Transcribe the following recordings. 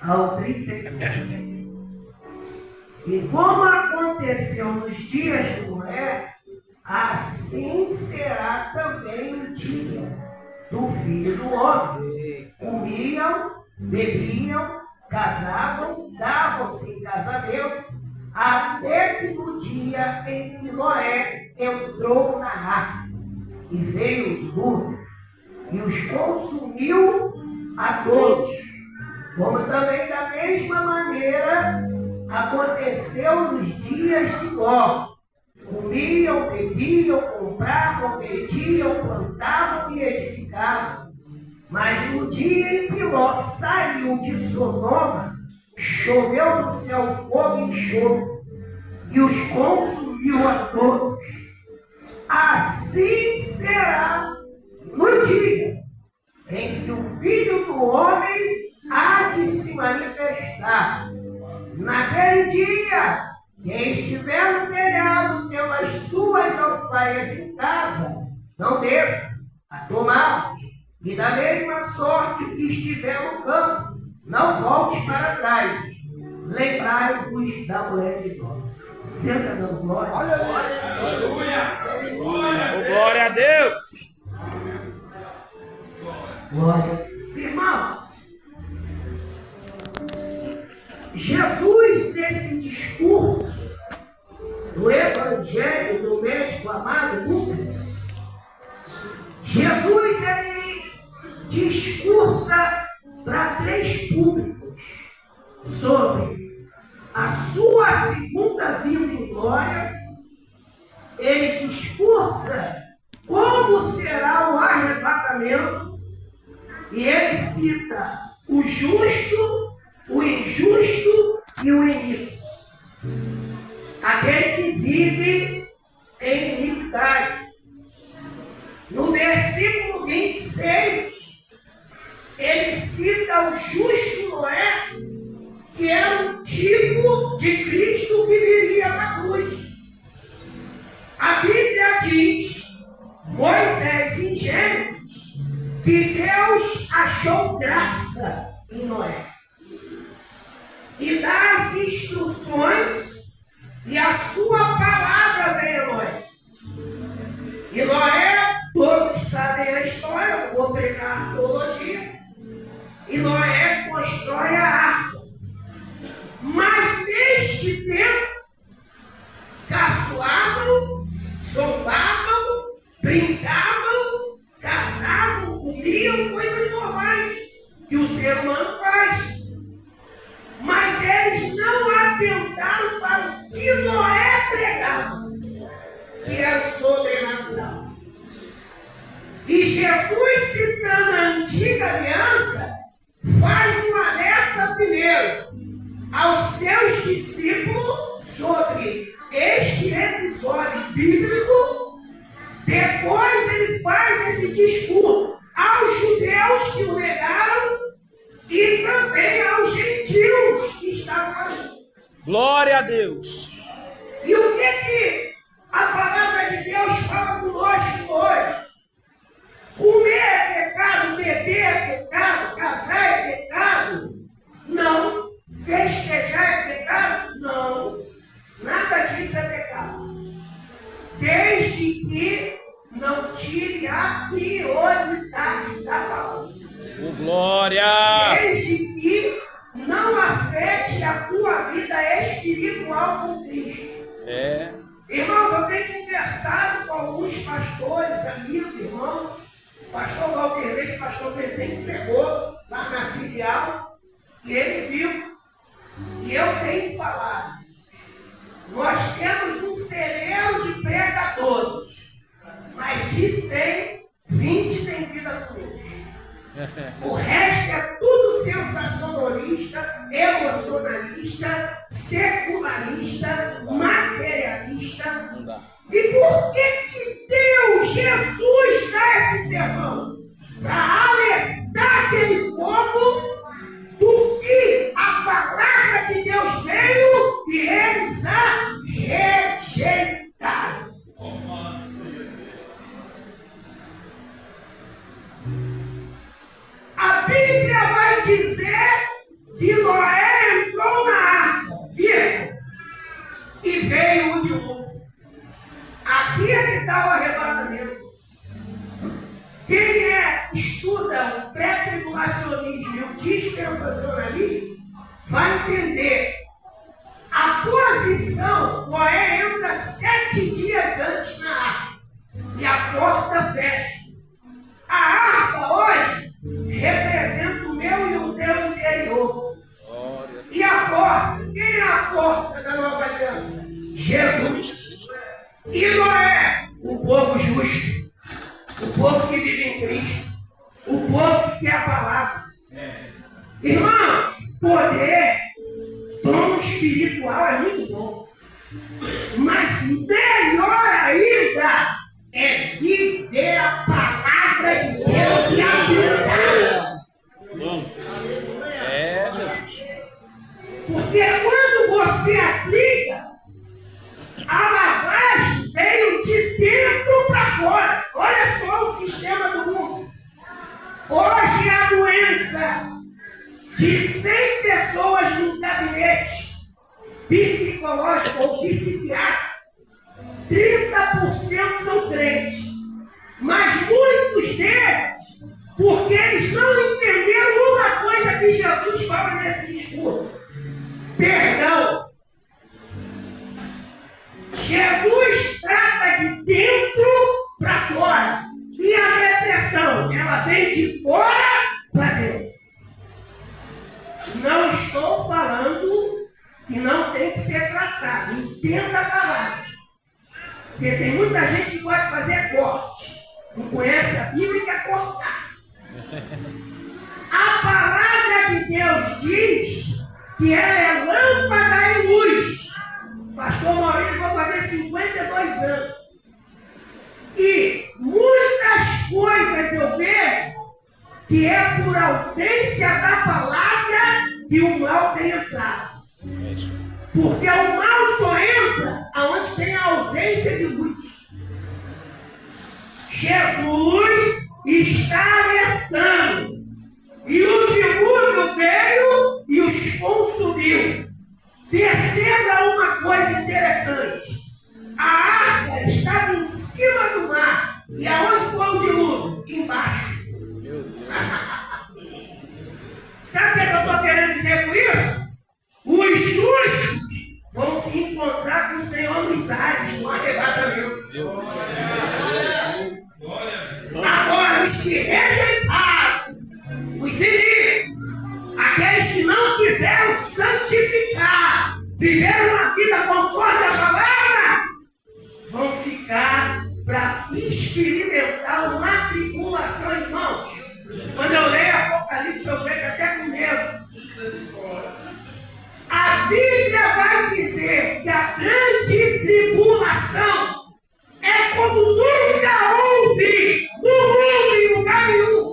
ao 32. E como aconteceu nos dias de Noé, assim será também o dia do Filho do Homem. Comiam, bebiam, casavam, davam-se em casamento, até que no dia em que Noé entrou na arca e veio o dilúvio e os consumiu a todos. Como também da mesma maneira aconteceu nos dias de Ló. Comiam, bebiam, compravam, vendiam, plantavam e edificavam. Mas no dia em que Ló saiu de Sodoma, choveu do céu fogo e enxofre, e os consumiu a todos. Assim será no dia em que o Filho do Homem há de se manifestar. Naquele dia, quem estiver no telhado tendo as suas alfaias em casa, não desça a tomá-los. E da mesma sorte o que estiver no campo, não volte para trás. Lembrai-vos da mulher de Ló. Senta dando glória. Aleluia! Glória a Deus! Glória a Deus. Irmãos, Jesus, nesse discurso do Evangelho do médico amado Lucas, Jesus, ele discursa para 3 públicos sobre a sua segunda vinda em glória. Ele discursa como será o arrebatamento e ele cita o justo, o injusto e o iníquo. Aquele que vive em iniquidade. No versículo 26, ele cita o justo Noé, que era um tipo de Cristo que viria na cruz. A Bíblia diz, Moisés em Gênesis, que Deus achou graça em Noé. E dá as instruções, e a sua palavra veio a Noé. E Noé, todos sabem a história, eu vou pregar a teologia. E Noé constrói a arca. Mas neste tempo, caçoavam, zombavam, brincavam, casavam, comiam coisas normais que o ser humano faz. Mas eles não atentaram para o que Noé pregava, que era o sobrenatural. E Jesus, citando a antiga aliança, faz um alerta primeiro aos seus discípulos sobre este episódio bíblico. Depois ele faz esse discurso aos judeus que o negaram e também aos gentios que estavam ali. Glória a Deus! E o que a palavra de Deus fala conosco hoje? Comer é pecado, beber é pecado, casar é pecado? Não. Festejar é pecado? Não. Nada disso é pecado. Desde que não tire a prioridade da palavra. Glória! Desde que não afete a tua vida espiritual com Cristo. Irmãos, eu tenho conversado com alguns pastores, amigos, irmãos. O pastor Walter Leite, pastor presidente, pregou lá na filial e ele viu. E eu tenho falado. Nós temos um celeiro de pregadores, mas de 100, 20 tem vida com Deus. O resto é tudo sensacionalista, emocionalista, secularista, materialista. E por que Deus, Jesus, dá esse sermão? Para alertar aquele povo do que a palavra de Deus veio e eles a rejeitaram. A Bíblia vai dizer que Noé cristianismo e o dispensacionalismo, vai entender a posição. Noé entra 7 dias antes na arca e a porta fecha. A arca hoje representa o meu e o teu interior. E a porta? Quem é a porta da nova aliança? Jesus. E Noé? O povo justo, o povo que vive em Cristo, o povo que quer a palavra. Irmãos, poder, dom espiritual é muito bom, mas melhor ainda é viver a palavra de Deus e aplicar. Jesus. Porque quando você aplica, a lavagem veio de dentro para fora. Olha só o sistema do mundo. Hoje a doença de 100 pessoas num gabinete psicológico ou psiquiátrico, 30% são crentes. Mas muitos deles, porque eles não entenderam uma coisa que Jesus fala nesse discurso: perdão. Jesus trata de dentro para fora. E a depressão, ela vem de fora para dentro. Não estou falando que não tem que ser tratado. Entenda a palavra. Porque tem muita gente que pode fazer corte. Não conhece a Bíblia e quer cortar. A palavra de Deus diz que ela é lâmpada e luz. Pastor Maurício, vou fazer 52 anos. E muitas coisas eu vejo que é por ausência da palavra que o mal tem entrado. Porque o mal só entra aonde tem a ausência de luz. Jesus está alertando. E o dilúvio veio e os consumiu. Perceba uma coisa interessante. A arca estava em cima do mar. E aonde foi o dilúvio? Embaixo. Sabe o que eu estou querendo dizer com isso? Os justos vão se encontrar com o Senhor nos ares, no arrebatamento. Agora, os que rejeitaram, os inimigos, aqueles que não quiseram santificar, viveram uma vida conforme a palavra, vão ficar para experimentar uma tribulação, irmãos. Quando eu leio Apocalipse, eu fico até com medo. A Bíblia vai dizer que a grande tribulação é como nunca houve no mundo em lugar nenhum.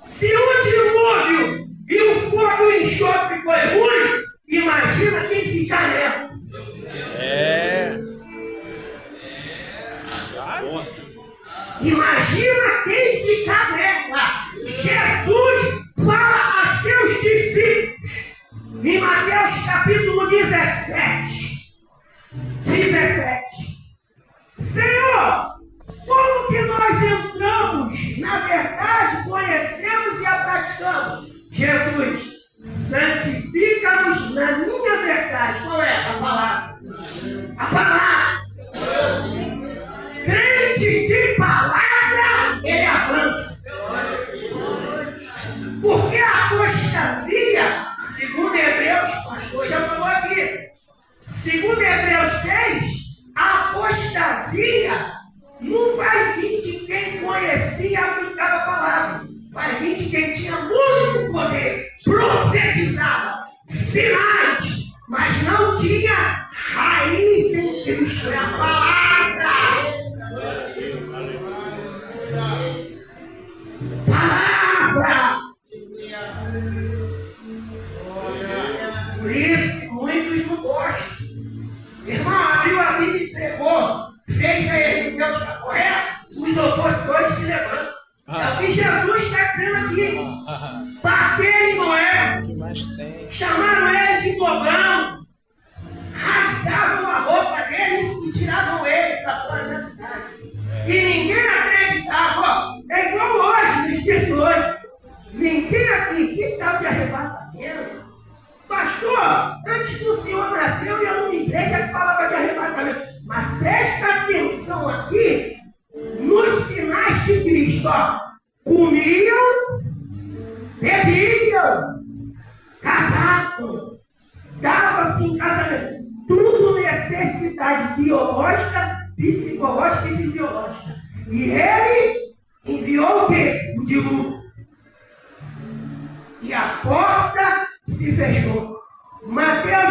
Se o dilúvio e o fogo e o enxofre foi ruim, imagina quem ficar nela. Imagina quem ficar nela. Jesus fala a seus discípulos em Mateus capítulo 17. Senhor, como que nós entramos na verdade, conhecemos e a praticamos? Jesus, santifica-nos na minha verdade. Qual é? A palavra. A palavra. Crente de palavra, ele avança. Porque a apostasia, segundo Hebreus, o pastor já falou aqui, segundo Hebreus 6, a apostasia não vai vir de quem conhecia e aplicava a palavra. Vai vir de quem tinha muito poder, profetizava, sinais, mas não tinha raiz em Cristo, é a palavra. Palavra. Por isso que muitos não gostam. Irmão, abriu a Bíblia e pregou, fez a hermenêutica correta, os opositores se levantam. É o que Jesus está dizendo aqui. Bateram em Noé, chamaram ele de bobão, rasgavam a roupa dele e tiravam ele para fora da cidade. E ninguém acreditava. É igual hoje, nos dias de hoje. estão aqui, nos sinais de Cristo, ó, comiam, bebiam, casavam, davam-se em casamento. Tudo necessidade biológica, psicológica e fisiológica. E ele enviou o quê? O dilúvio. E a porta se fechou. Mateus